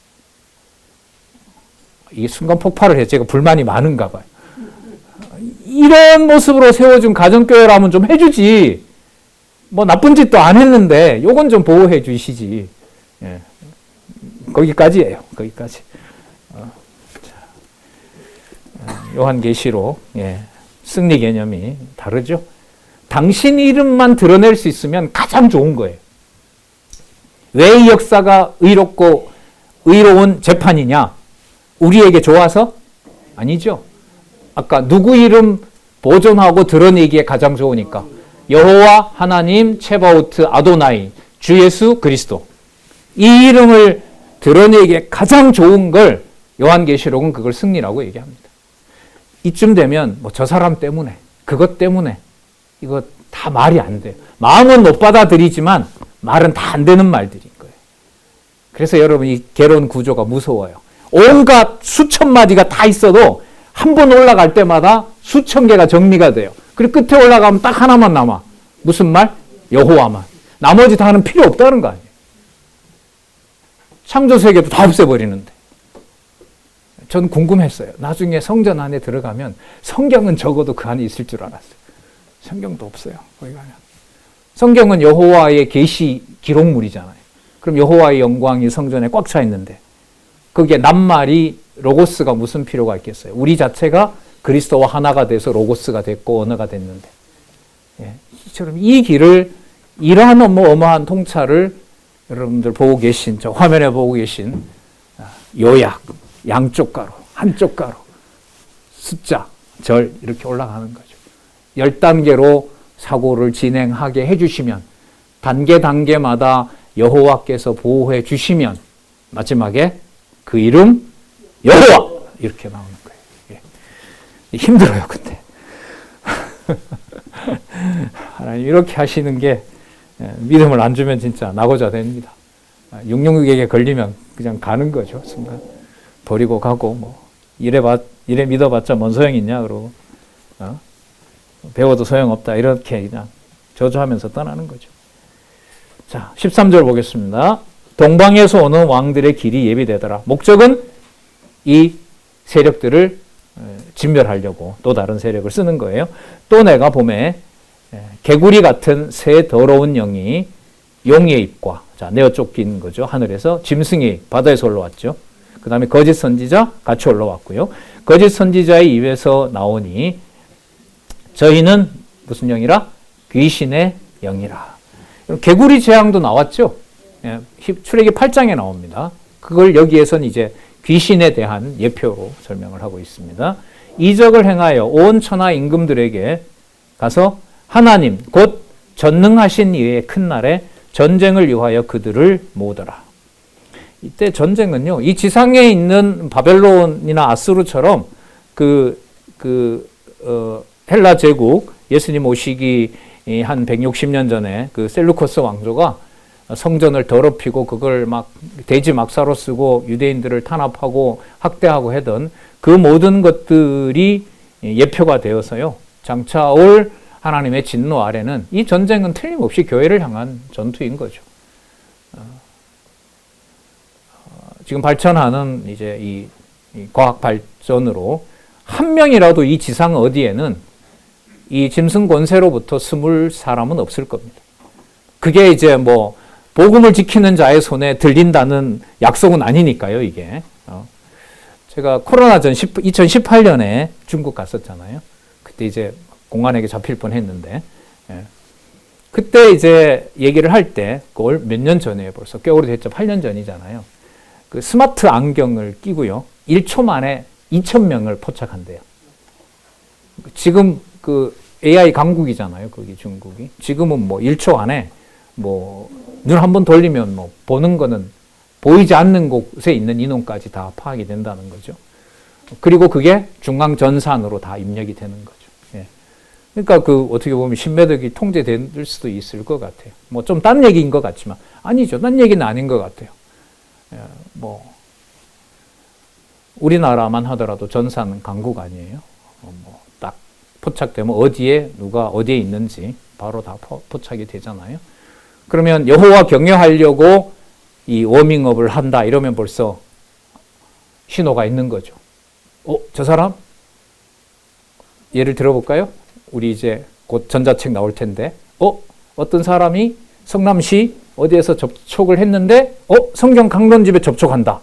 이 순간 폭발을 해서 제가 불만이 많은가 봐요. 이런 모습으로 세워준 가정교회라면 좀 해주지. 뭐 나쁜 짓도 안 했는데 요건 좀 보호해 주시지. 예. 거기까지예요. 거기까지. 요한계시록 승리 개념이 다르죠. 당신 이름만 드러낼 수 있으면 가장 좋은 거예요. 왜 이 역사가 의롭고 의로운 재판이냐? 우리에게 좋아서? 아니죠. 아까 누구 이름 보존하고 드러내기에 가장 좋으니까 여호와 하나님 체바오트 아도나이 주 예수 그리스도 이 이름을 드러내기에 가장 좋은 걸 요한계시록은 그걸 승리라고 얘기합니다. 이쯤 되면 뭐 저 사람 때문에 그것 때문에 이거 다 말이 안 돼요. 마음은 못 받아들이지만 말은 다 안 되는 말들인 거예요. 그래서 여러분 이 개론 구조가 무서워요. 온갖 수천 마디가 다 있어도 한 번 올라갈 때마다 수천 개가 정리가 돼요. 그리고 끝에 올라가면 딱 하나만 남아. 무슨 말? 여호와만. 나머지 다는 필요 없다는 거 아니에요. 창조세계도 다 없애버리는데. 전 궁금했어요. 나중에 성전 안에 들어가면 성경은 적어도 그 안에 있을 줄 알았어요. 성경도 없어요. 거기 가면. 성경은 여호와의 계시 기록물이잖아요. 그럼 여호와의 영광이 성전에 꽉 차 있는데 거기에 낱말이 로고스가 무슨 필요가 있겠어요? 우리 자체가 그리스도와 하나가 돼서 로고스가 됐고 언어가 됐는데 이처럼 이 길을 이러한 어마어마한 통찰을 여러분들 보고 계신, 저 화면에 보고 계신 요약, 양쪽 가로, 한쪽 가로, 숫자, 절 이렇게 올라가는 거죠. 10단계로 사고를 진행하게 해주시면 단계마다 여호와께서 보호해 주시면 마지막에 그 이름 여호와 이렇게 나오는 거예요. 예. 힘들어요, 근데. 하나님 이렇게 하시는 게 믿음을 안 주면 진짜 낙오자 됩니다. 666에게 걸리면 그냥 가는 거죠, 순간. 버리고 가고, 뭐, 이래 믿어봤자 뭔 소용이 있냐, 그러고, 배워도 소용없다, 이렇게 그냥 저주하면서 떠나는 거죠. 자, 13절 보겠습니다. 동방에서 오는 왕들의 길이 예비되더라. 목적은 이 세력들을 진멸하려고 또 다른 세력을 쓰는 거예요. 또 내가 봄에 개구리 같은 새 더러운 영이 용의 입과, 자, 내어 쫓긴 거죠. 하늘에서 짐승이 바다에서 올라왔죠. 그 다음에 거짓 선지자 같이 올라왔고요. 거짓 선지자의 입에서 나오니 저희는 무슨 영이라? 귀신의 영이라. 개구리 재앙도 나왔죠. 출애기 8장에 나옵니다. 그걸 여기에서는 이제 귀신에 대한 예표로 설명을 하고 있습니다. 이적을 행하여 온 천하 임금들에게 가서 하나님 곧 전능하신 이의 큰 날에 전쟁을 위하여 그들을 모으더라. 이때 전쟁은요, 이 지상에 있는 바벨론이나 아수르처럼 헬라 제국, 예수님 오시기 한 160년 전에 그 셀루코스 왕조가 성전을 더럽히고 그걸 막 돼지 막사로 쓰고 유대인들을 탄압하고 학대하고 하던 그 모든 것들이 예표가 되어서요, 장차 올 하나님의 진노 아래는 이 전쟁은 틀림없이 교회를 향한 전투인 거죠. 지금 발전하는 이제 이 과학 발전으로 한 명이라도 이 지상 어디에는 이 짐승 권세로부터 숨을 사람은 없을 겁니다. 그게 이제 뭐 복음을 지키는 자의 손에 들린다는 약속은 아니니까요, 이게. 제가 코로나 전 2018년에 중국 갔었잖아요. 그때 이제 공안에게 잡힐 뻔했는데, 그때 이제 얘기를 할 때, 그걸 몇 년 전에 벌써 꽤 오래됐죠. 8년 전이잖아요. 그 스마트 안경을 끼고요, 1초 만에 2,000명을 포착한대요. 지금 그 AI 강국이잖아요, 거기 중국이. 지금은 뭐 1초 안에 뭐 눈 한 번 돌리면 뭐 보는 거는 보이지 않는 곳에 있는 인원까지 다 파악이 된다는 거죠. 그리고 그게 중앙 전산으로 다 입력이 되는 거죠. 예. 그러니까 그 어떻게 보면 신매덕이 통제될 수도 있을 것 같아요. 뭐 좀 딴 얘기인 것 같지만 아니죠. 딴 얘기는 아닌 것 같아요. 예, 뭐 우리나라만 하더라도 전산 강국 아니에요. 뭐 딱 포착되면 어디에 누가 어디에 있는지 바로 다 포착이 되잖아요. 그러면 여호와 경외하려고 이 워밍업을 한다 이러면 벌써 신호가 있는 거죠. 저 사람? 예를 들어볼까요? 우리 이제 곧 전자책 나올 텐데, 어떤 사람이 성남시 어디에서 접촉을 했는데, 성경 강론집에 접촉한다.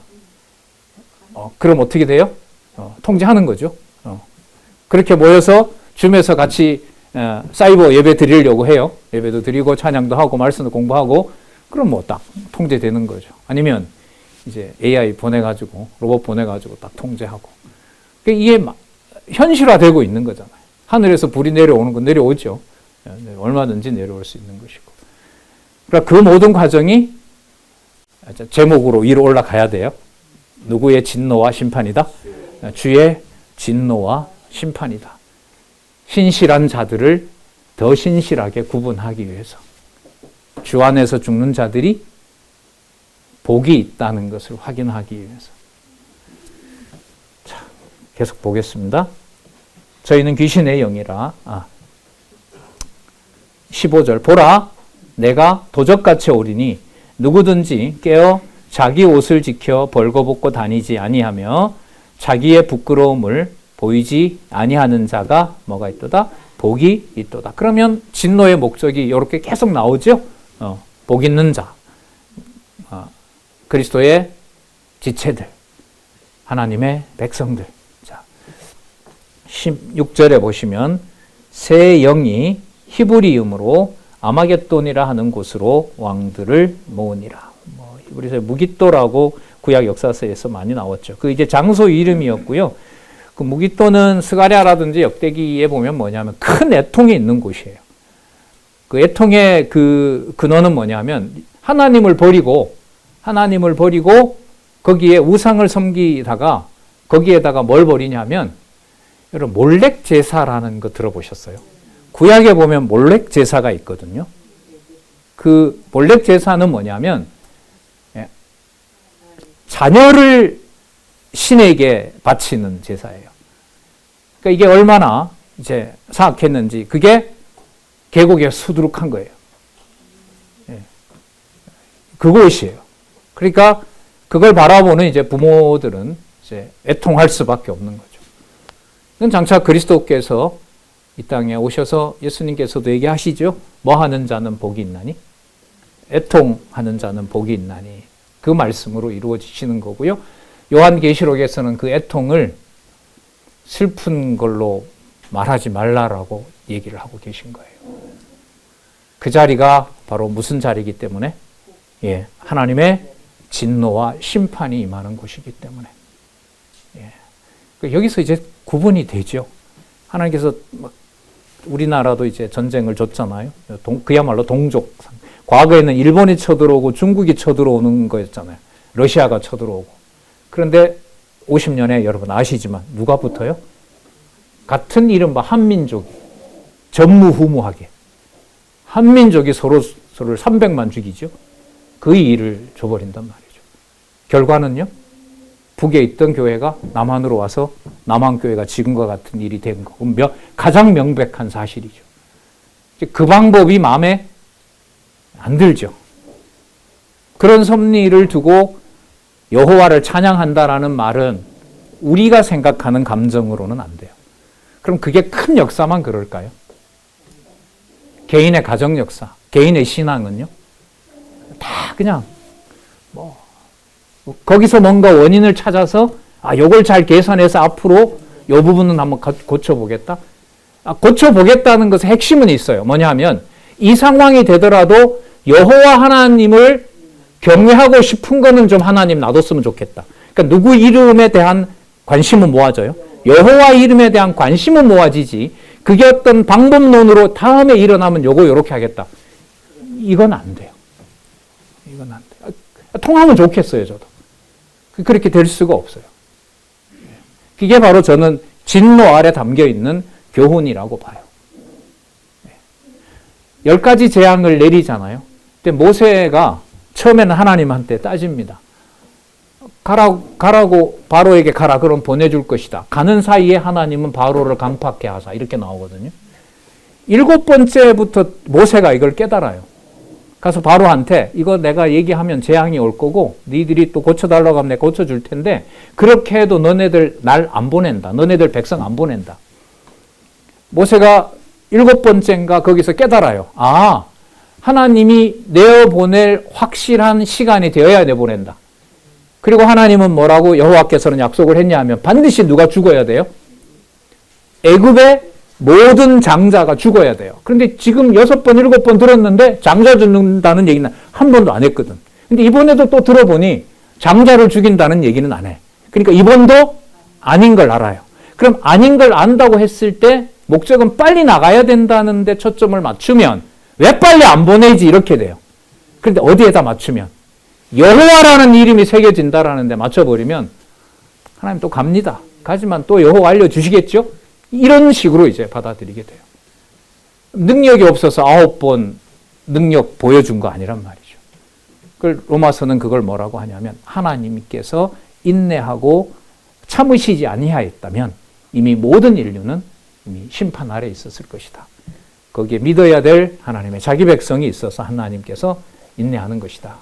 그럼 어떻게 돼요? 통제하는 거죠. 그렇게 모여서 줌에서 같이 사이버 예배 드리려고 해요. 예배도 드리고 찬양도 하고 말씀도 공부하고, 그럼 뭐 딱 통제되는 거죠. 아니면 이제 AI 보내가지고 로봇 보내가지고 딱 통제하고, 이게 현실화되고 있는 거잖아요. 하늘에서 불이 내려오는 건 내려오죠. 얼마든지 내려올 수 있는 것이고. 그러니까 그 모든 과정이 제목으로 위로 올라가야 돼요. 누구의 진노와 심판이다? 주의 진노와 심판이다. 신실한 자들을 더 신실하게 구분하기 위해서, 주 안에서 죽는 자들이 복이 있다는 것을 확인하기 위해서. 자, 계속 보겠습니다. 저희는 귀신의 영이라. 15절 보라, 내가 도적같이 오리니 누구든지 깨어 자기 옷을 지켜 벌거벗고 다니지 아니하며 자기의 부끄러움을 보이지 아니하는 자가 뭐가 있도다? 복이 있도다. 그러면 진노의 목적이 이렇게 계속 나오죠. 복 있는 자, 그리스도의 지체들, 하나님의 백성들. 자, 16절에 보시면 새 영이 히브리음으로 아마겟돈이라 하는 곳으로 왕들을 모으니라. 히브리서에 무기또라고 구약 역사서에서 많이 나왔죠. 그 이제 장소 이름이었고요. 그 무기또는 스가랴라든지 역대기에 보면 뭐냐면 큰 애통이 있는 곳이에요. 그 애통의 그 근원은 뭐냐면 하나님을 버리고 거기에 우상을 섬기다가 거기에다가 뭘 버리냐면 여러분 몰렉 제사라는 거 들어보셨어요? 구약에 보면 몰렉 제사가 있거든요. 그 몰렉 제사는 뭐냐면 자녀를 신에게 바치는 제사예요. 그러니까 이게 얼마나 이제 사악했는지 그게 계곡에 수두룩한 거예요. 그것이에요. 그러니까 그걸 바라보는 이제 부모들은 이제 애통할 수밖에 없는 거죠. 이건 장차 그리스도께서 이 땅에 오셔서 예수님께서도 얘기하시죠. 뭐 하는 자는 복이 있나니? 애통하는 자는 복이 있나니? 그 말씀으로 이루어지시는 거고요. 요한계시록에서는 그 애통을 슬픈 걸로 말하지 말라라고 얘기를 하고 계신 거예요. 그 자리가 바로 무슨 자리이기 때문에? 하나님의 진노와 심판이 임하는 곳이기 때문에. 여기서 이제 구분이 되죠. 하나님께서 우리나라도 이제 전쟁을 줬잖아요. 그야말로 동족. 과거에는 일본이 쳐들어오고 중국이 쳐들어오는 거였잖아요. 러시아가 쳐들어오고. 그런데 50년에 여러분 아시지만 누가 붙어요? 같은 이른바 한민족이 전무후무하게 한민족이 서로를 300만 죽이죠. 그 일을 줘버린단 말이죠. 결과는요. 북에 있던 교회가 남한으로 와서 남한교회가 지금과 같은 일이 된 거고 가장 명백한 사실이죠. 그 방법이 마음에 안 들죠. 그런 섭리를 두고 여호와를 찬양한다라는 말은 우리가 생각하는 감정으로는 안 돼요. 그럼 그게 큰 역사만 그럴까요? 개인의 가정 역사, 개인의 신앙은요? 다 그냥 거기서 뭔가 원인을 찾아서 요걸 잘 계산해서 앞으로 요 부분은 한번 고쳐보겠다. 고쳐보겠다는 것의 핵심은 있어요. 뭐냐 하면 이 상황이 되더라도 여호와 하나님을 경외하고 싶은 거는 좀 하나님 놔뒀으면 좋겠다. 그러니까 누구 이름에 대한 관심은 모아져요. 여호와 이름에 대한 관심은 모아지지 그게 어떤 방법론으로 다음에 일어나면 요렇게 하겠다. 이건 안 돼요. 이건 안 돼요. 통하면 좋겠어요, 저도. 그렇게 될 수가 없어요. 그게 바로 저는 진노 아래 담겨 있는 교훈이라고 봐요. 10가지 재앙을 내리잖아요. 근데 모세가 처음에는 하나님한테 따집니다. 가라고 바로에게 가라. 그럼 보내줄 것이다. 가는 사이에 하나님은 바로를 강팍해 하사. 이렇게 나오거든요. 7번째부터 모세가 이걸 깨달아요. 가서 바로한테 이거 내가 얘기하면 재앙이 올 거고 니들이 또 고쳐달라고 하면 내가 고쳐줄 텐데 그렇게 해도 너네들 날 안 보낸다. 너네들 백성 안 보낸다. 모세가 7번째인가 거기서 깨달아요. 하나님이 내어보낼 확실한 시간이 되어야 내보낸다. 그리고 하나님은 뭐라고 여호와께서는 약속을 했냐 하면 반드시 누가 죽어야 돼요? 애굽의 모든 장자가 죽어야 돼요. 그런데 지금 6번, 7번 들었는데 장자 죽는다는 얘기는 한 번도 안 했거든. 근데 이번에도 또 들어보니 장자를 죽인다는 얘기는 안 해. 그러니까 이번도 아닌 걸 알아요. 그럼 아닌 걸 안다고 했을 때 목적은 빨리 나가야 된다는 데 초점을 맞추면 왜 빨리 안 보내지 이렇게 돼요. 그런데 어디에다 맞추면 여호와라는 이름이 새겨진다라는 데 맞춰버리면 하나님 또 갑니다. 가지만 또 여호와 알려주시겠죠? 이런 식으로 이제 받아들이게 돼요. 능력이 없어서 9번 능력 보여준 거 아니란 말이죠. 로마서는 그걸 뭐라고 하냐면 하나님께서 인내하고 참으시지 아니하였다면 이미 모든 인류는 이미 심판 아래 있었을 것이다. 거기에 믿어야 될 하나님의 자기 백성이 있어서 하나님께서 인내하는 것이다.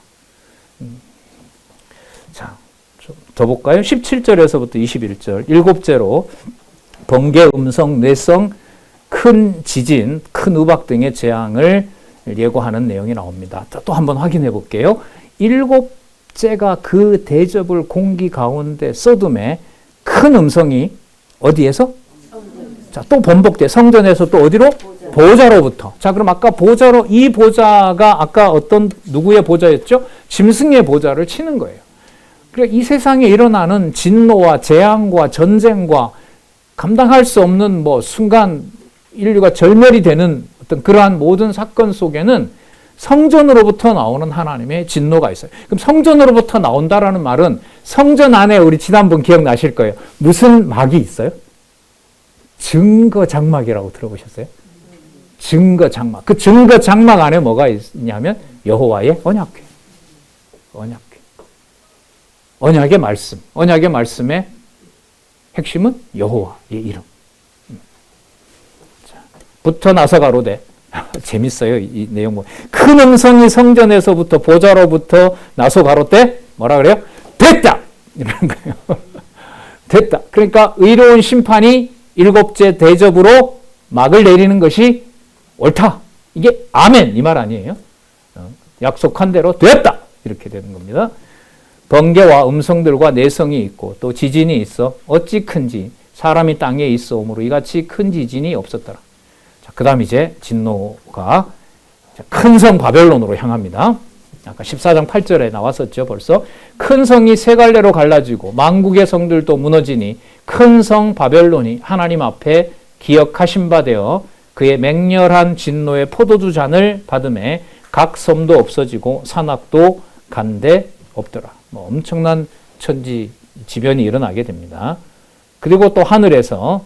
자, 좀 더 볼까요? 17절에서부터 21절 7제로 번개, 음성, 뇌성, 큰 지진, 큰 우박 등의 재앙을 예고하는 내용이 나옵니다. 또 한번 확인해 볼게요. 7제가 그 대접을 공기 가운데 쏟음에 큰 음성이 어디에서? 자, 또 번복돼. 성전에서 또 어디로? 보좌로부터. 자, 그럼 아까 보좌로, 이 보좌가 아까 어떤 누구의 보좌였죠? 짐승의 보좌를 치는 거예요. 그러니까 이 세상에 일어나는 진노와 재앙과 전쟁과 감당할 수 없는 순간 인류가 절멸이 되는 어떤 그러한 모든 사건 속에는 성전으로부터 나오는 하나님의 진노가 있어요. 그럼 성전으로부터 나온다라는 말은 성전 안에 우리 지난번 기억나실 거예요. 무슨 막이 있어요? 증거 장막이라고 들어보셨어요? 증거 장막. 그 증거 장막 안에 뭐가 있냐면 여호와의 언약궤. 언약궤. 언약의 말씀. 언약의 말씀의 핵심은 여호와의 이름. 자, 부터 나서 가로되. 재밌어요, 이 내용. 큰 음성이 성전에서부터 보좌로부터 나서 가로되 뭐라 그래요? 됐다! 이러는 거예요. 됐다. 그러니까 의로운 심판이 일곱째 대접으로 막을 내리는 것이 옳다. 이게 아멘 이 말 아니에요. 약속한 대로 됐다. 이렇게 되는 겁니다. 번개와 음성들과 내성이 있고 또 지진이 있어 어찌 큰지 사람이 땅에 있어오므로 이같이 큰 지진이 없었더라. 자, 그 다음 이제 진노가 큰 성 바벨론으로 향합니다. 아까 14장 8절에 나왔었죠. 벌써 큰 성이 세 갈래로 갈라지고 만국의 성들도 무너지니 큰 성 바벨론이 하나님 앞에 기억하신 바 되어 그의 맹렬한 진노의 포도주 잔을 받음에 각 섬도 없어지고 산악도 간데 없더라. 엄청난 천지 지변이 일어나게 됩니다. 그리고 또 하늘에서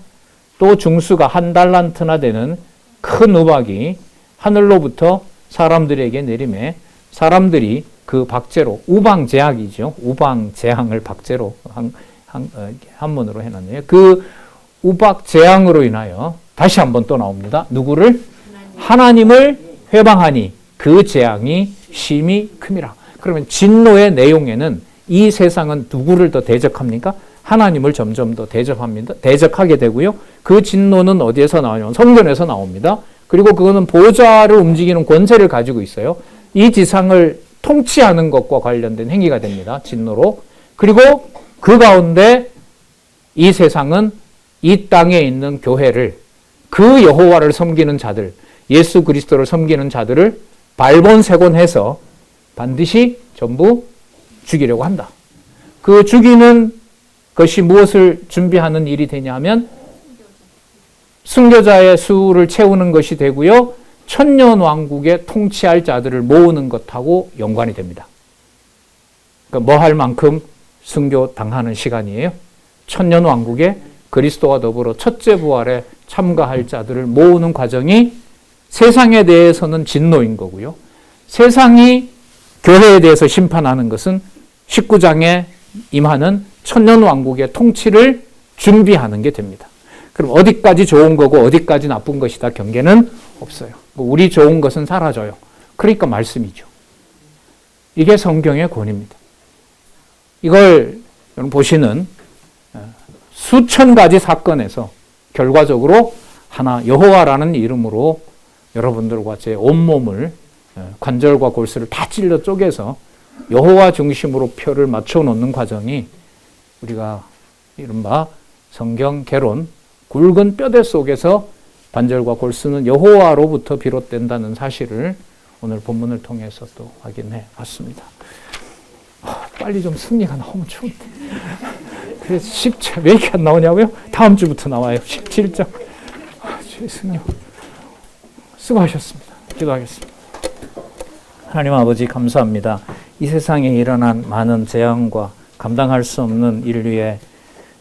또 중수가 한 달란트나 되는 큰 우박이 하늘로부터 사람들에게 내림에 사람들이 그 박제로 우방제약이죠. 우방재앙을 박제로 한문으로 해놨네요. 그 우박재앙으로 인하여 다시 한번 또 나옵니다. 누구를? 하나님을 회방하니 그 재앙이 심히 큼이라. 그러면 진노의 내용에는 이 세상은 누구를 더 대적합니까? 하나님을 점점 더 대적합니다. 대적하게 되고요. 그 진노는 어디에서 나오냐면 성전에서 나옵니다. 그리고 그거는 보좌를 움직이는 권세를 가지고 있어요. 이 지상을 통치하는 것과 관련된 행위가 됩니다. 진노로. 그리고 그 가운데 이 세상은 이 땅에 있는 교회를 그 여호와를 섬기는 자들, 예수 그리스도를 섬기는 자들을 발본색원해서 반드시 전부 죽이려고 한다. 그 죽이는 것이 무엇을 준비하는 일이 되냐면 순교자의 수를 채우는 것이 되고요. 천년 왕국의 통치할 자들을 모으는 것하고 연관이 됩니다. 그러니까 뭐 할 만큼 순교 당하는 시간이에요. 천년 왕국에 그리스도와 더불어 첫째 부활에 참가할 자들을 모으는 과정이 세상에 대해서는 진노인 거고요. 세상이 교회에 대해서 심판하는 것은 19장에 임하는 천년 왕국의 통치를 준비하는 게 됩니다. 그럼 어디까지 좋은 거고 어디까지 나쁜 것이다 경계는 없어요. 우리 좋은 것은 사라져요. 그러니까 말씀이죠. 이게 성경의 권위입니다. 이걸 여러분 보시는 수천 가지 사건에서 결과적으로 하나 여호와라는 이름으로 여러분들과 제 온몸을 관절과 골수를 다 찔러 쪼개서 여호와 중심으로 표를 맞춰 놓는 과정이 우리가 이른바 성경 개론 굵은 뼈대 속에서 관절과 골수는 여호와로부터 비롯된다는 사실을 오늘 본문을 통해서 또 확인해 봤습니다. 빨리 좀 승리가 나오면 좋은데. 그래서 10절 왜 이렇게 안 나오냐고요? 다음 주부터 나와요. 17장. 죄송해요. 수고하셨습니다. 기도하겠습니다. 하나님 아버지 감사합니다. 이 세상에 일어난 많은 재앙과 감당할 수 없는 인류의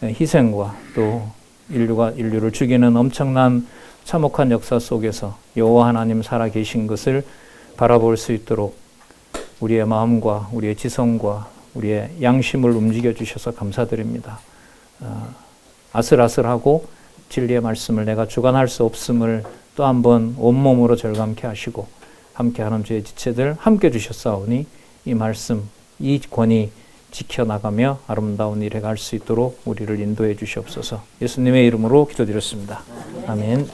희생과 또 인류를 죽이는 엄청난 참혹한 역사 속에서 여호와 하나님 살아계신 것을 바라볼 수 있도록 우리의 마음과 우리의 지성과 우리의 양심을 움직여 주셔서 감사드립니다. 아슬아슬하고 진리의 말씀을 내가 주관할 수 없음을 또 한번 온몸으로 절감케 하시고 함께하는 주의 지체들 함께 주셨사오니 이 말씀, 이 권위 지켜나가며 아름다운 일에 갈 수 있도록 우리를 인도해 주시옵소서. 예수님의 이름으로 기도드렸습니다. 아멘.